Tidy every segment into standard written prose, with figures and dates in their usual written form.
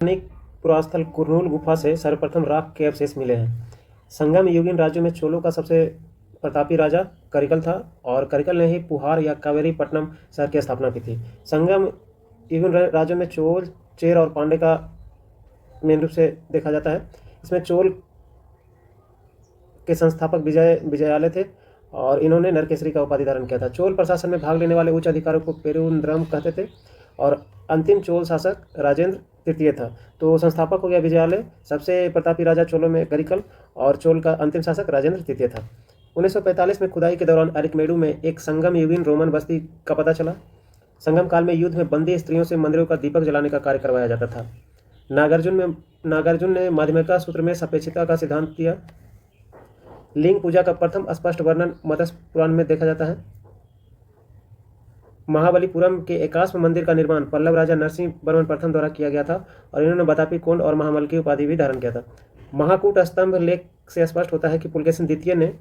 पौराणिक पुरास्थल कुरनूल गुफा से सर्वप्रथम राख के अवशेष मिले हैं। संगम युगीन राज्यों में चोलों का सबसे प्रतापी राजा करिकल था और करिकल ने ही पुहार या कावेरी पट्टनम शहर की स्थापना की थी। संगम युगीन राज्यों में चोल, चेर और पांडे का मेन रूप से देखा जाता है। इसमें चोल के संस्थापक विजयालय थे और इन्होंने नरकेसरी का उपाधि धारण किया था। चोल प्रशासन में भाग लेने वाले उच्च अधिकारियों को पेरुंद्रम कहते थे और अंतिम चोल शासक राजेंद्र तृतीय था। तो संस्थापक हो गया विजयालय, सबसे प्रतापी राजा चोलों में करिकल और चोल का अंतिम शासक राजेंद्र तृतीय था। 1945 में खुदाई के दौरान अरिकमेडु में एक संगम युगीन रोमन बस्ती का पता चला। संगम काल में युद्ध में बंदी स्त्रियों से मंदिरों का दीपक जलाने का कार्य करवाया जाता था। नागार्जुन ने माध्यमिका सूत्र में सापेक्षता का सिद्धांत दिया। लिंग पूजा का प्रथम स्पष्ट वर्णन मत्स्य पुराण में देखा जाता है। महाबलीपुरम के एकाश्म मंदिर का निर्माण पल्लव राजा नरसिंह वर्मन प्रथम द्वारा किया गया था और इन्होंने बतापी कुंड और महामल की उपाधि भी धारण किया था। महाकूट स्तंभ लेख से स्पष्ट होता है कि पुलकेशिन द्वितीय ने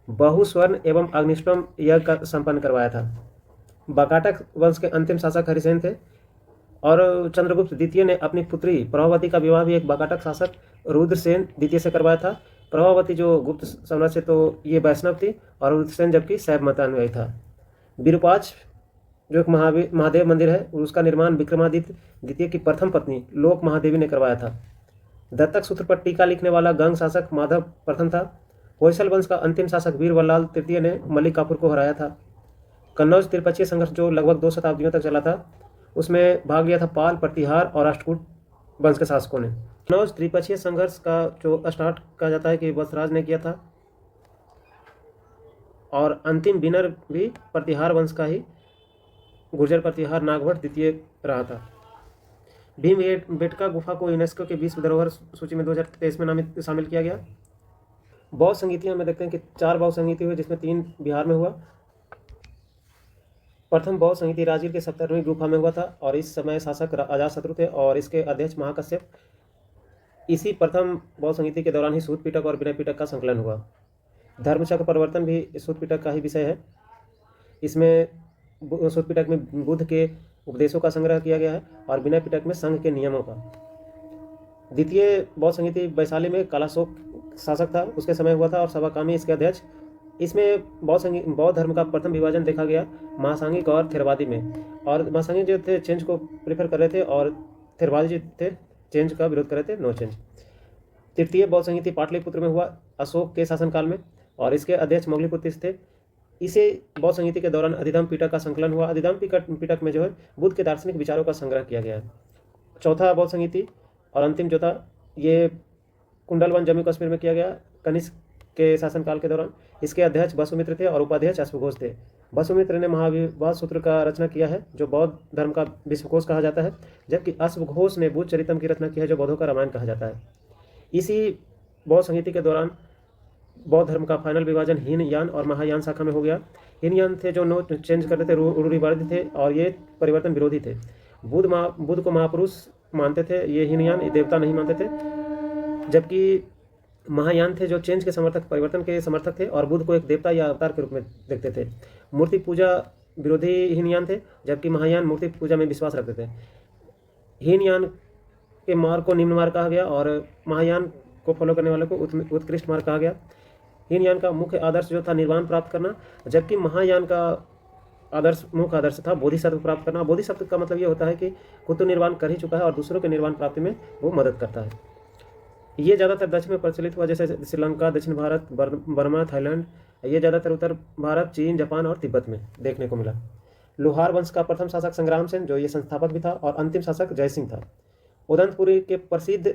बहुस्वर्ण एवं अग्निष्टोम यज्ञ का संपन्न करवाया था। बकाटक वंश के अंतिम शासक हरिसेन थे और चंद्रगुप्त द्वितीय ने अपनी पुत्री प्रभावती का विवाह भी एक बकाटक शासक रुद्रसेन द्वितीय से करवाया था। प्रभावती जो गुप्त साम्राज्य से तो ये वैष्णव थी और रुद्रसेन जबकि शैव मतानुयायी था। विरूपाक्ष जो एक महादेव मंदिर है उसका निर्माण विक्रमादित्य द्वितीय की प्रथम पत्नी लोक महादेवी ने करवाया था। दत्तक सूत्र पर टीका लिखने वाला गंग शासक माधव प्रथम था। होयसल वंश का अंतिम शासक वीर वल्लाल तृतीय ने मलिक काफूर को हराया था। कन्नौज त्रिपक्षीय संघर्ष जो लगभग 2 शताब्दियों तक चला था उसमें भाग लिया था पाल, प्रतिहार और राष्ट्रकूट वंश के शासकों ने। कन्नौज त्रिपक्षीय संघर्ष का जो स्टार्ट कहा जाता है कि वत्सराज ने किया था और अंतिम विनर भी प्रतिहार वंश का ही गुर्जर प्रतिहार नागभट्ट द्वितीय रहा था। भीमबेटका गुफा को यूनेस्को के विश्व धरोहर सूची में 2023 में शामिल किया गया। बौद्ध संगीतियों में देखते हैं कि 4 बौद्ध संगीति हुए जिसमें 3 बिहार में हुआ। प्रथम बौद्ध संगीति राजगीर के 70वीं गुफा में हुआ था और इस समय शासक अजातशत्रु थे और इसके अध्यक्ष महाकश्यप। इसी प्रथम बौद्ध संगीति के दौरान ही सूत पिटक और विनय पिटक का संकलन हुआ। धर्मचक्र परिवर्तन भी सूत पिटक का ही विषय है। इसमें सूत पिटक में बुद्ध के उपदेशों का संग्रह किया गया है और विनय पिटक में संघ के नियमों का। द्वितीय बौद्ध संगीति वैशाली में कालाशोक शासक था, उसके समय हुआ था और सभाकामी इसके अध्यक्ष। इसमें बौद्ध धर्म का प्रथम विभाजन देखा गया महासांगिक और थेरवादी में, और महासांगिक जो थे चेंज को प्रेफर कर रहे थे और थेरवादी जो थे चेंज का विरोध कर रहे थे, नो चेंज। तृतीय बौद्ध संगीति पाटलिपुत्र में हुआ अशोक के शासनकाल में और इसके अध्यक्ष मोगलीपुत्र थे। इसे बौद्ध संगीति के दौरान अधिधम पिटक का संकलन हुआ। अधिधम पिटक में जो है बुद्ध के दार्शनिक विचारों का संग्रह किया गया है। चौथा बौद्ध संगीति और अंतिम जो था ये कुंडलवन जम्मू कश्मीर में किया गया कनिष्क के शासनकाल के दौरान। इसके अध्यक्ष वसुमित्र थे और उपाध्यक्ष अश्वघोष थे। वसुमित्र ने महाविवाद सूत्र का रचना किया है जो बौद्ध धर्म का विश्वकोश कहा जाता है, जबकि अश्वघोष ने बुद्ध चरितम की रचना की है जो बौद्धों का रामायण कहा जाता है। इसी बौद्ध संगीति के दौरान बौद्ध धर्म का फाइनल विभाजन हीन यान और महायान शाखा में हो गया। हीन यान थे जो नो चेंज करते थे, रूढ़िवादी थे और ये परिवर्तन विरोधी थे। बुद्ध को महापुरुष मानते थे, ये हीन यान देवता नहीं मानते थे। जबकि महायान थे जो चेंज के समर्थक, परिवर्तन के समर्थक थे और बुद्ध को एक देवता या अवतार के रूप में देखते थे। मूर्ति पूजा विरोधी हीनयान थे, जबकि महायान मूर्ति पूजा में विश्वास रखते थे। हीनयान के मार्ग को निम्न मार्ग कहा गया और महायान को फॉलो करने वालों को उत्कृष्ट मार्ग कहा गया। हीनयान का मुख्य आदर्श जो था निर्वाण प्राप्त करना, जबकि महायान का मुख्य आदर्श था बोधिसत्व प्राप्त करना। बोधिसत्व का मतलब ये होता है कि खुद तो निर्वाण कर ही चुका है और दूसरों के निर्वाण प्राप्ति में वो मदद करता है। ये ज़्यादातर दक्षिण में प्रचलित हुआ, जैसे श्रीलंका, दक्षिण भारत, बर्मा, थाईलैंड। ये ज़्यादातर उत्तर भारत, चीन, जापान और तिब्बत में देखने को मिला। लोहार वंश का प्रथम शासक संग्राम सेन जो ये संस्थापक भी था और अंतिम शासक जयसिंह था। उदंतपुरी के प्रसिद्ध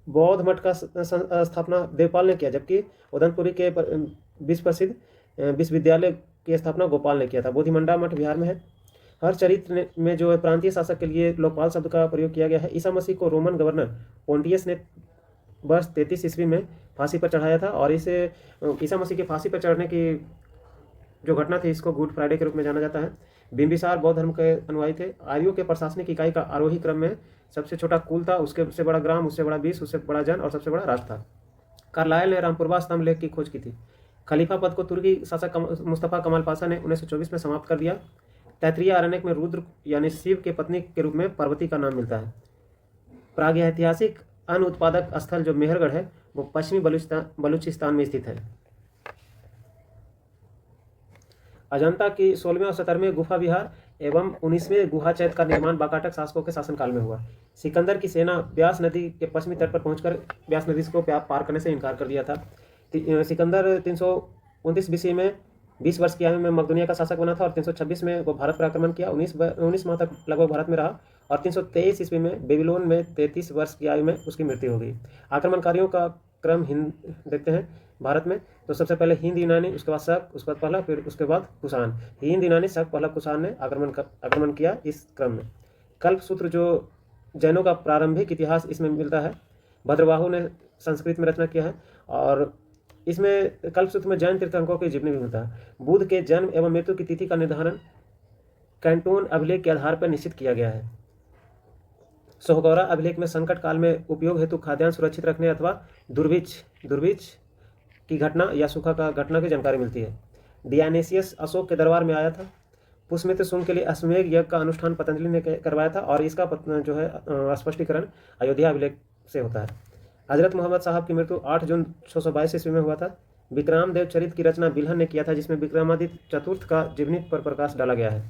बौद्ध मठ का स्थापना देवपाल ने किया, जबकि उदंतपुरी के विश्व प्रसिद्ध विश्वविद्यालय की स्थापना गोपाल ने किया था। बोधिमंडा मठ बिहार में है। हर चरित्र में जो प्रांतीय शासक के लिए लोकपाल शब्द का प्रयोग किया गया है। ईसा मसीह को रोमन गवर्नर पोंटियस ने वर्ष 33 ईस्वी में फांसी पर चढ़ाया था और इसे ईसा मसीह के फांसी पर चढ़ने की जो घटना थी इसको गुड फ्राइडे के रूप में जाना जाता है। बिंबिसार बौद्ध धर्म के अनुयायी थे। आर्यों के प्रशासनिक इकाई का आरोही क्रम में सबसे छोटा कुल था, उससे बड़ा ग्राम, उससे बड़ा विश्व, उससे बड़ा जन और सबसे बड़ा राष्ट्र था। कार्लाइल ने रामपुरवा स्तंभ लेख की खोज की थी। खलीफा पद को तुर्की शासक मुस्तफ़ा कमाल पाशा ने 1924 में समाप्त कर दिया। तैतरीय अरण्यक में रुद्र यानी शिव के पत्नी के रूप में पार्वती का नाम मिलता है। प्रागैतिहासिक अन्न उत्पादक स्थल जो मेहरगढ़ है वो पश्चिमी बलूचिस्तान में स्थित है। अजंता की 16वें और 17वें गुफा विहार एवं 19वें गुहा चैत्य का निर्माण वाकाटक शासकों के शासनकाल में हुआ। सिकंदर की सेना ब्यास नदी के पश्चिमी तट पर पहुंचकर ब्यास नदी को पार करने से इनकार कर दिया था। सिकंदर 329 बीसी में 20 वर्ष की आयु में मकदूनिया का शासक बना था और 326 में वो भारत पर आक्रमण किया। 19 माह तक लगभग भारत में रहा और 323 ईस्वी में बेबीलोन में 33 वर्ष की आयु में उसकी मृत्यु हो गई। आक्रमणकारियों का क्रम देखते हैं भारत में, तो सबसे पहले हिंद यूनानी, उसके बाद शक, उसके बाद पहला, फिर उसके बाद कुषाण। हिंद यूनानी, शक, पहला, कुषाण ने आक्रमण किया इस क्रम में। कल्पसूत्र जो जैनों का प्रारंभिक इतिहास इसमें मिलता है, भद्रबाहु ने संस्कृत में रचना किया है और इसमें कल्पसूत्र में जैन तीर्थंकरों की जीवनी भी मिलता है। बुद्ध के जन्म एवं मृत्यु की तिथि का निर्धारण कैंटोन अभिलेख के आधार पर निश्चित किया गया है। सोहगौरा अभिलेख में संकट काल में उपयोग हेतु खाद्यान्न सुरक्षित रखने अथवा दुर्भिक्ष की घटना या सूखा का घटना की जानकारी मिलती है। डियानेसियस अशोक के दरबार में आया था। पुष्यमित्र शुंग के लिए अश्वमेध यज्ञ का अनुष्ठान पतंजलि ने करवाया था और इसका जो है स्पष्टीकरण अयोध्या अभिलेख से होता है। हजरत मोहम्मद साहब की मृत्यु 8 जून 622 ईस्वी में हुआ था। विक्रमदेव चरित्र की रचना बिल्हन ने किया था, जिसमें विक्रमादित्य चतुर्थ का जीवनी पर प्रकाश डाला गया है।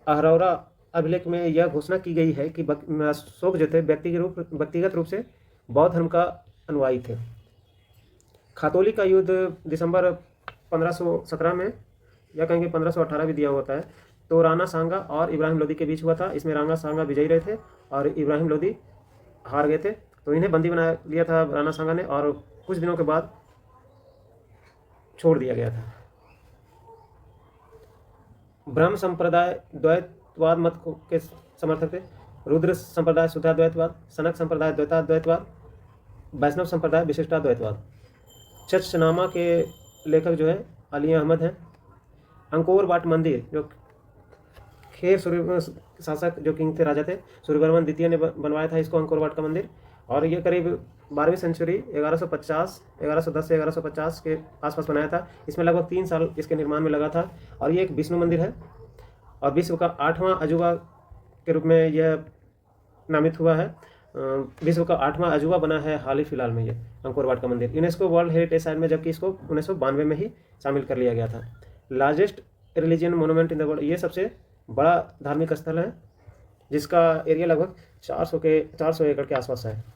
अहरौरा अभिलेख में यह घोषणा की गई है कि अशोक जो थे व्यक्तिगत रूप से बौद्ध धर्म का अनुयायी थे। खातौली का युद्ध दिसंबर 1517 में या कहेंगे 1518 भी दिया होता है, तो राणा सांगा और इब्राहिम लोदी के बीच हुआ था। इसमें राणा सांगा विजयी रहे थे और इब्राहिम लोदी हार गए थे, तो इन्हें बंदी बना लिया था राणा सांगा ने और कुछ दिनों के बाद छोड़ दिया गया था। ब्रह्म संप्रदाय द्वैतवाद मत के समर्थक थे। रुद्र संप्रदाय शुद्धाद्वैतवाद, सनक संप्रदाय द्वैताद्वैतवाद, वैष्णव संप्रदाय विशिष्टाद्वैतवाद। चचनामा के लेखक जो है अली अहमद हैं। अंकोर वाट मंदिर जो खेर सूर्य शासक जो किंग थे, राजा थे, सूर्यवर्मन द्वितीय ने बनवाया था इसको, अंकोर वाट का मंदिर। और ये करीब 12वीं सेंचुरी 1110 से 1150 के आसपास बनाया था। इसमें लगभग 3 साल इसके निर्माण में लगा था और ये एक विष्णु मंदिर है और विश्व का 8वां अजूबा के रूप में यह नामित हुआ है। विश्व का 8वां अजूबा बना है हाल ही फिलहाल में ये अंकोर वाट का मंदिर, यूनेस्को वर्ल्ड हेरिटेज साइट में, जबकि इसको 1992 में ही शामिल कर लिया गया था। Largest religion monument in the world, ये सबसे बड़ा धार्मिक स्थल है जिसका एरिया लगभग 400 एकड़ के आसपास है।